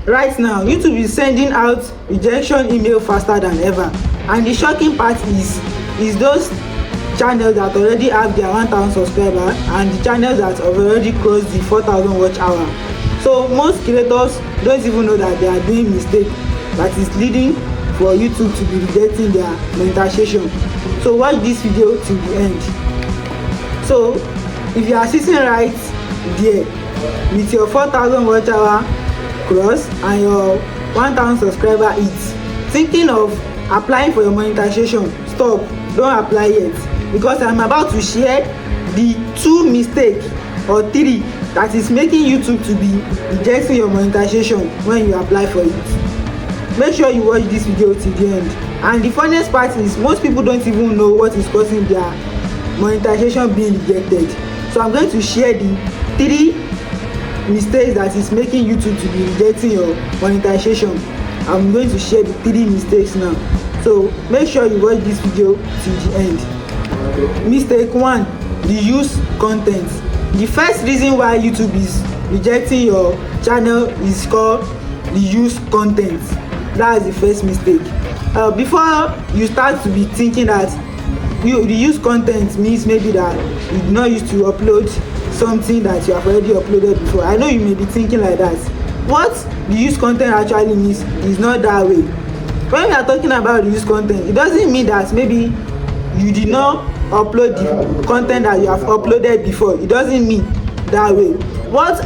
Right now, YouTube is sending out rejection email faster than ever, and the shocking part is those channels that already have their 1,000 subscribers and the channels that have already crossed the 4,000 watch hour. So most creators don't even know that they are doing mistake that is leading for YouTube to be rejecting their monetization. So watch this video till the end. So if you are sitting right there with your 4,000 watch hour cross and your 1,000 subscriber hits, thinking of applying for your monetization, stop, don't apply yet, because I'm about to share the 2 mistakes or 3 that is making YouTube to be rejecting your monetization when you apply for it. Make sure you watch this video till the end. And the funniest part is most people don't even know what is causing their monetization being rejected. So I'm going to share the 3 mistakes that is making YouTube to be rejecting your monetization. I'm going to share the 3 mistakes now. So make sure you watch this video till the end. Mistake 1, reuse content. The first reason why YouTube is rejecting your channel is called reuse content. That is the first mistake. Before you start to be thinking that you reuse content means maybe that you do not used to upload something that you have already uploaded before. I know you may be thinking like that. What reuse content actually means is not that way. When we are talking about reuse content, it doesn't mean that maybe you did not upload the content that you have uploaded before. It doesn't mean that way. What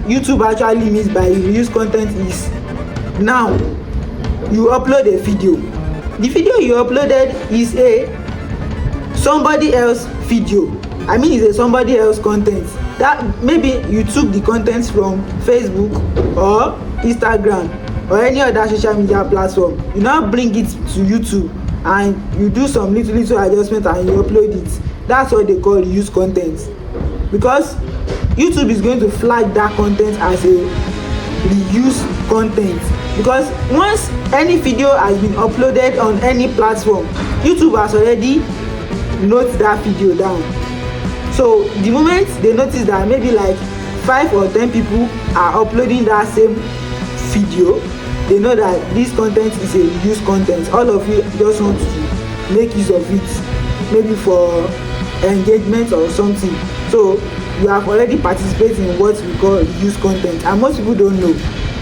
YouTube actually means by reuse content is, now you upload a video. The video you uploaded is a somebody else video. I mean, it's a somebody else content that maybe you took the content from Facebook or Instagram or any other social media platform. You now bring it to YouTube and you do some little adjustment and you upload it. That's what they call reuse content, because YouTube is going to flag that content as a reuse content. Because once any video has been uploaded on any platform, YouTube has already noted that video down. So the moment they notice that maybe like 5 or 10 people are uploading that same video, they know that this content is a reuse content. All of you just want to make use of it, maybe for engagement or something. So you have already participated in what we call reuse content, and most people don't know.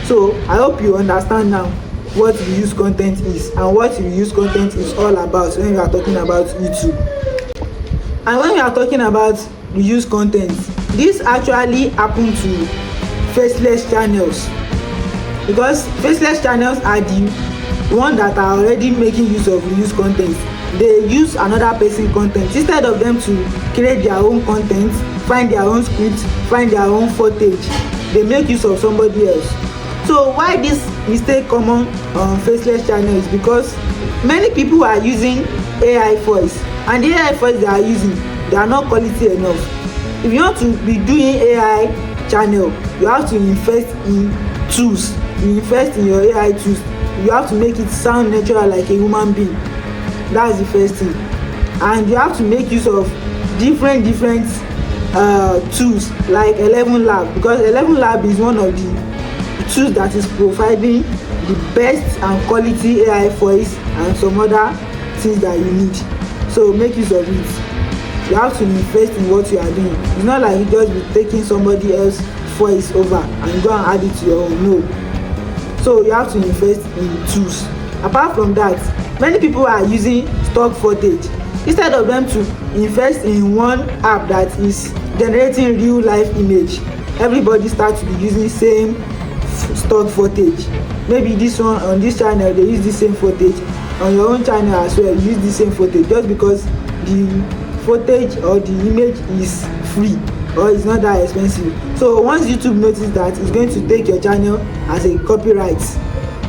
So I hope you understand now what reuse content is and what reuse content is all about when we are talking about YouTube. And when we are talking about reuse content, this actually happen to faceless channels, because faceless channels are the one that are already making use of reuse content. They use another person content instead of them to create their own content, find their own script, find their own footage. They make use of somebody else. So why this mistake common on faceless channel is because many people are using AI voice, and the AI voice they are using, they are not quality enough. If you want to be doing AI channel, you have to invest in tools. You invest in your AI tools. You have to make it sound natural like a human being. That's the first thing. And you have to make use of different tools like 11 Lab, because 11 Lab is one of the tools that is providing the best and quality AI voice and some other things that you need. So make use of it. You have to invest in what you are doing. It's not like you just be taking somebody else's voice over and go and add it to your own. No. So you have to invest in tools. Apart from that, many people are using stock footage instead of them to invest in one app that is generating real life image. Everybody starts to be using same stock footage. Maybe this one on this channel they use the same footage, on your own channel as well use the same footage, just because the footage or the image is free or it's not that expensive. So once YouTube notices that, it's going to take your channel as a copyright,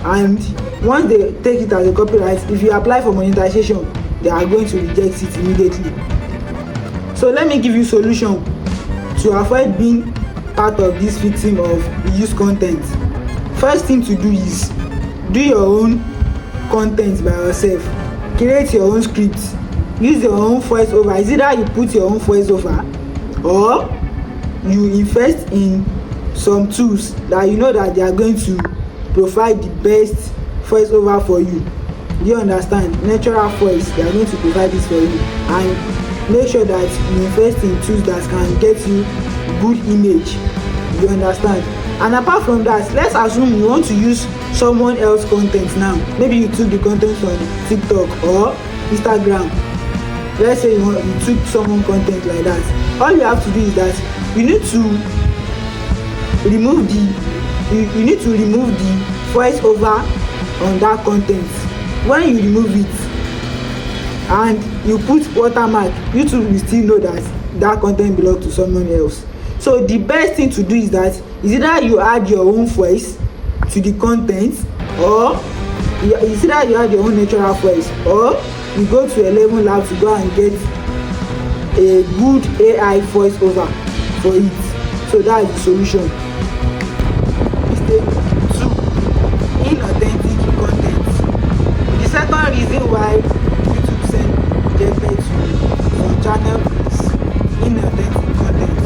and once they take it as a copyright, if you apply for monetization, they are going to reject it immediately. So let me give you solution to avoid being part of this victim of reuse content. First thing to do is do your own content by yourself. Create your own scripts. Use your own voice over. Is either you put your own voice over or you invest in some tools that you know that they are going to provide the best voiceover for you. You understand? Natural voice, they are going to provide this for you, and make sure that you invest in tools that can get you good image. You understand? And apart from that, let's assume you want to use someone else content now. Maybe you took the content from TikTok or Instagram. Let's say you took someone content like that. All you have to do is that you need to remove the voiceover on that content. When you remove it and you put watermark, YouTube will still know that that content belongs to someone else. So the best thing to do is that either you add your own voice to the content, or it's either you add your own natural voice, or you go to 11 Labs to go and get a good AI voiceover for it. So that is the solution. Mistake 2: inauthentic content. The second reason why YouTube send rejected to some channel is inauthentic content.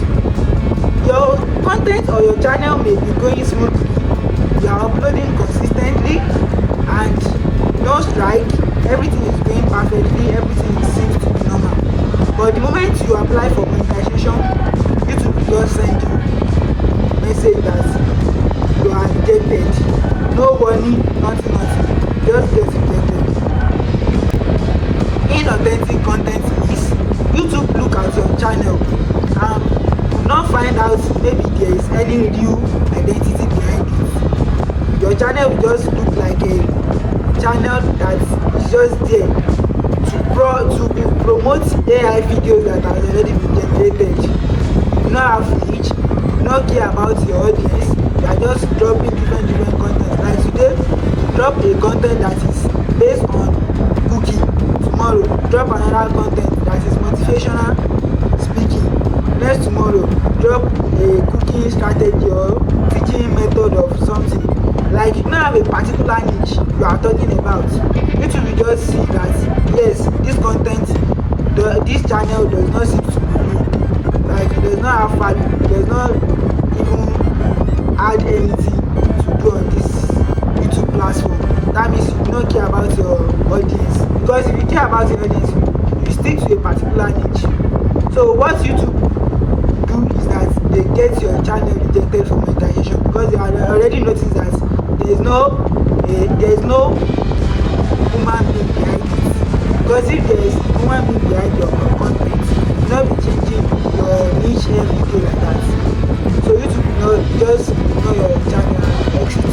Your content or your channel may be going smoothly, you are uploading consistently and no strike, everything is going perfectly, everything seems to be normal. But the moment you apply for monetization, YouTube will just send you a message that you are rejected. No warning, nothing, just get rejected. Inauthentic content is YouTube look at your channel and not find out maybe there is any real identity behind it. Your channel will just look like a channel that is just there to promote AI videos that has already been generated. You do not have reach, you do not care about your audience, you are just dropping different content. Like today, drop a content that is based on cooking. Tomorrow, drop another content that is motivational speaking. Next tomorrow, drop a cooking strategy or teaching method of something. Like you don't have a particular niche you are talking about. YouTube will just see that yes, this content, this channel does not seem to be new. Like it does not have value, it does not even add anything to do on this YouTube platform. That means you do not care about your audience. Because if you care about your audience, you stick to a particular niche. So what YouTube do is that they get your channel rejected for monetization, because they already noticed that there is no human being behind it. Because if there is human being behind your content, you will not be changing your niche every day like that. So YouTube will not just know your channel and exit it.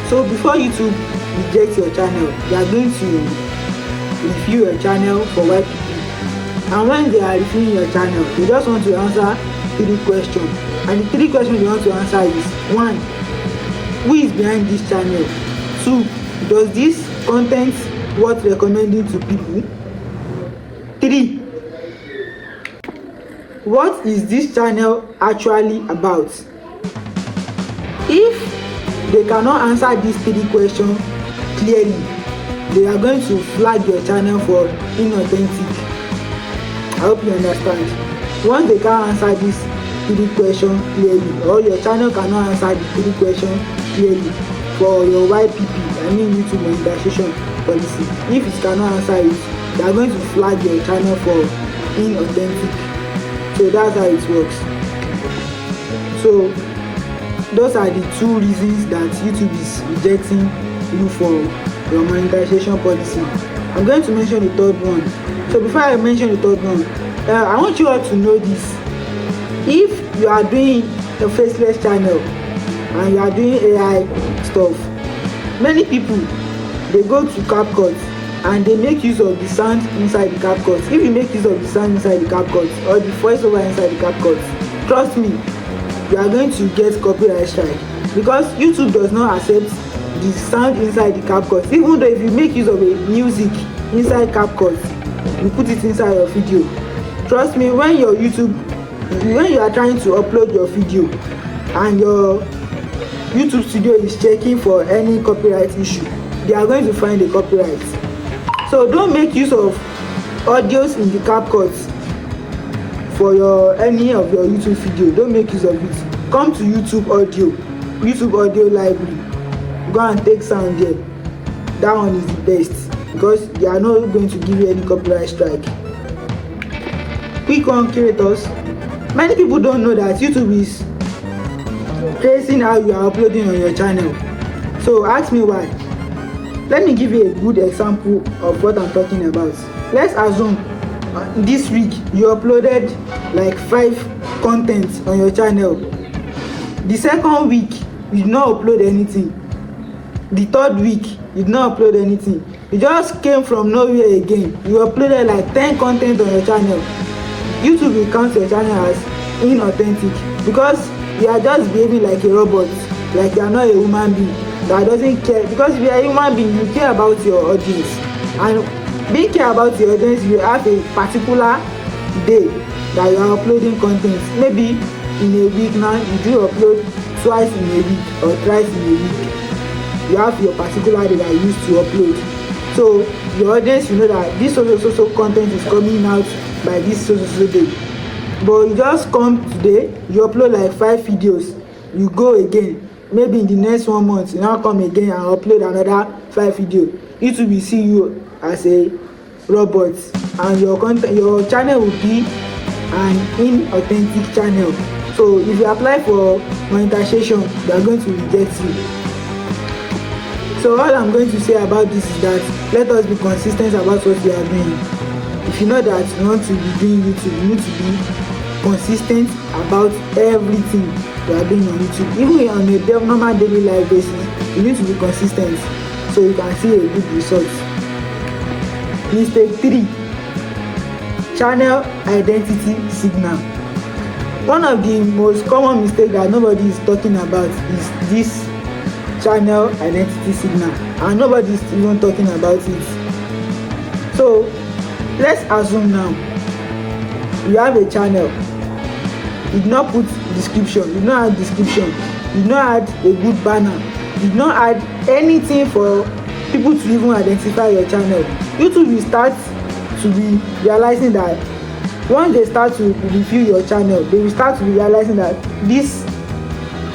So before YouTube rejects your channel, they are going to review your channel for white people. And when they are reviewing your channel, they just want to answer 3 questions. And the 3 questions they want to answer is: 1, who is behind this channel? 2, does this content worth recommending to people? 3, what is this channel actually about? If they cannot answer these 3 questions clearly, they are going to flag your channel for inauthentic. I hope you understand. Once they can't answer these 3 questions clearly, or your channel cannot answer the 3 questions clearly for your YPP, I mean YouTube monetization policy, if it cannot answer it, they are going to flag your channel for inauthentic. So that's how it works. So those are the 2 reasons that YouTube is rejecting you for your monetization policy. I'm going to mention the 3rd one. So before I mention the 3rd one, I want you all to know this. If you are doing a faceless channel and you are doing AI stuff, many people, they go to CapCut and they make use of the sound inside the CapCut. If you make use of the sound inside the CapCut or the voiceover inside the CapCut, trust me, you are going to get copyright strike, because YouTube does not accept the sound inside the CapCut. Even though if you make use of a music inside CapCut, you put it inside your video, trust me, when you are trying to upload your video and your YouTube studio is checking for any copyright issue, they are going to find a copyright. So don't make use of audios in the CapCut for any of your YouTube video. Don't make use of it. Come to YouTube audio YouTube audio library, go and take sound there. That one is the best because they are not going to give you any copyright strike. Quick one, creators. Many people don't know that YouTube is tracing how you are uploading on your channel. So ask me why. Let me give you a good example of what I'm talking about. Let's assume this week you uploaded like 5 contents on your channel. The second week you did not upload anything. The third week you did not upload anything. You just came from nowhere again. You uploaded like 10 content on your channel. YouTube will count your channel as inauthentic because you are just behaving like a robot, like you are not a human being that doesn't care. Because if you are a human being, you care about your audience, and being care about your audience, you have a particular day that you are uploading content. Maybe in a week now you do upload twice in a week or thrice in a week. You have your particular day that you used to upload. So your audience, you know that this so content is coming out by this so day. But you just come today, you upload like 5 videos, you go again, maybe in the next 1 month you now come again and upload another 5 videos. YouTube will see you as a robot, and your content, your channel will be an inauthentic channel. So if you apply for monetization, they are going to reject you. So all I'm going to say about this is that let us be consistent about what we are doing. If you know that you want to be doing YouTube, you need to be consistent about everything you are doing on YouTube. Even on a normal daily life basis, you need to be consistent so you can see a good result. Mistake 3: channel identity signal. One of the most common mistakes that nobody is talking about is this channel identity signal, and nobody is even talking about it. So let's assume now you have a channel, you did not put description, you did not add description, you did not add a good banner, you did not add anything for people to even identify your channel. YouTube will start to be realizing that once they start to review your channel, they will start to be realizing that this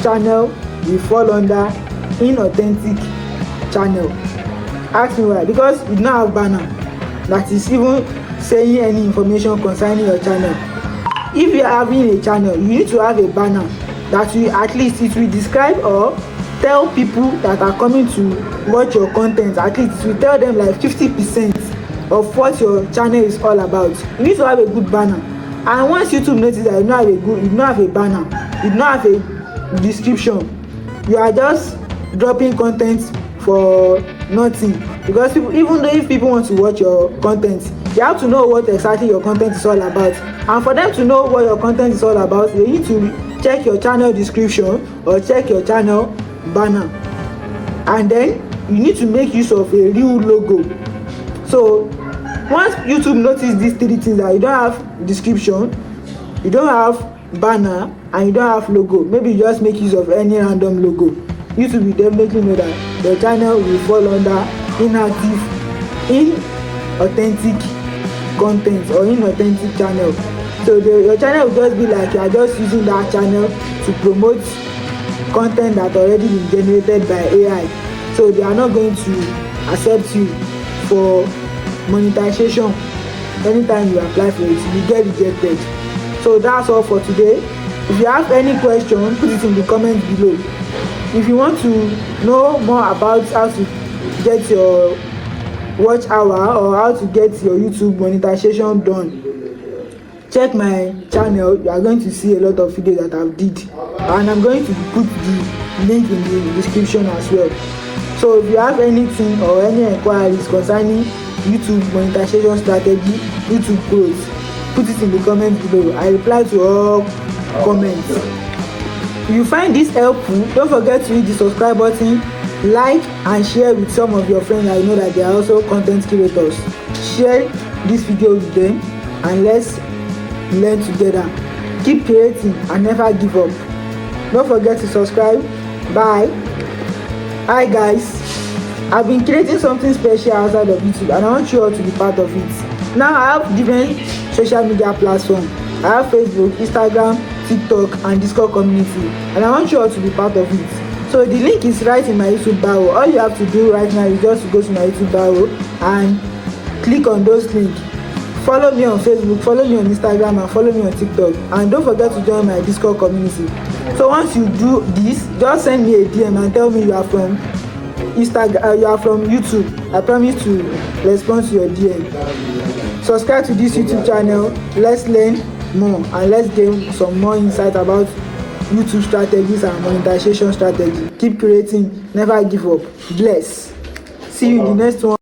channel will fall under inauthentic channel. Ask me why. Because you do not have banner that is even saying any information concerning your channel. If you are having a channel, you need to have a banner that will at least it will describe or tell people that are coming to watch your content. At least it will tell them like 50% of what your channel is all about. You need to have a good banner. And once YouTube notices that you don't have a banner, you don't have a description, you are just dropping content for nothing. Because people, even though if people want to watch your content, they have to know what exactly your content is all about. And for them to know what your content is all about, they need to check your channel description or check your channel banner. And then you need to make use of a real logo. So once YouTube notices these 3 things, that you don't have description, you don't have banner, and you don't have logo, maybe you just make use of any random logo, YouTube will definitely know that your channel will fall under inauthentic content or inauthentic channel. So your channel will just be like you are just using that channel to promote content that already been generated by AI. So they are not going to accept you for monetization. Anytime you apply for it, you get rejected. So that's all for today. If you have any question, put it in the comments below. If you want to know more about how to get your watch hour or how to get your YouTube monetization done, check my channel. You are going to see a lot of videos that I've did, and I'm going to put the link in the description as well. So if you have anything or any inquiries concerning YouTube monetization strategy, YouTube pros, put it in the comments below. I reply to all comments. If you find this helpful, don't forget to hit the subscribe button, like and share with some of your friends that you know that they are also content creators. Share this video with them and let's learn together. Keep creating and never give up. Don't forget to subscribe. Bye. Hi guys, I've been creating something special outside of YouTube and I want you all to be part of it. Now I have different social media platforms. I have Facebook, Instagram, TikTok and Discord community, and I want you all to be part of it. So the link is right in my YouTube bio. All you have to do right now is just to go to my YouTube bio and click on those links. Follow me on Facebook, follow me on Instagram, and follow me on TikTok. And don't forget to join my Discord community. So once you do this, just send me a DM and tell me you are from Instagram, you are from YouTube. I promise to respond to your DM. Subscribe to this YouTube channel. Let's learn more and let's gain some more insight about YouTube strategies and monetization strategy. Keep creating, never give up. Bless. See you in the next one.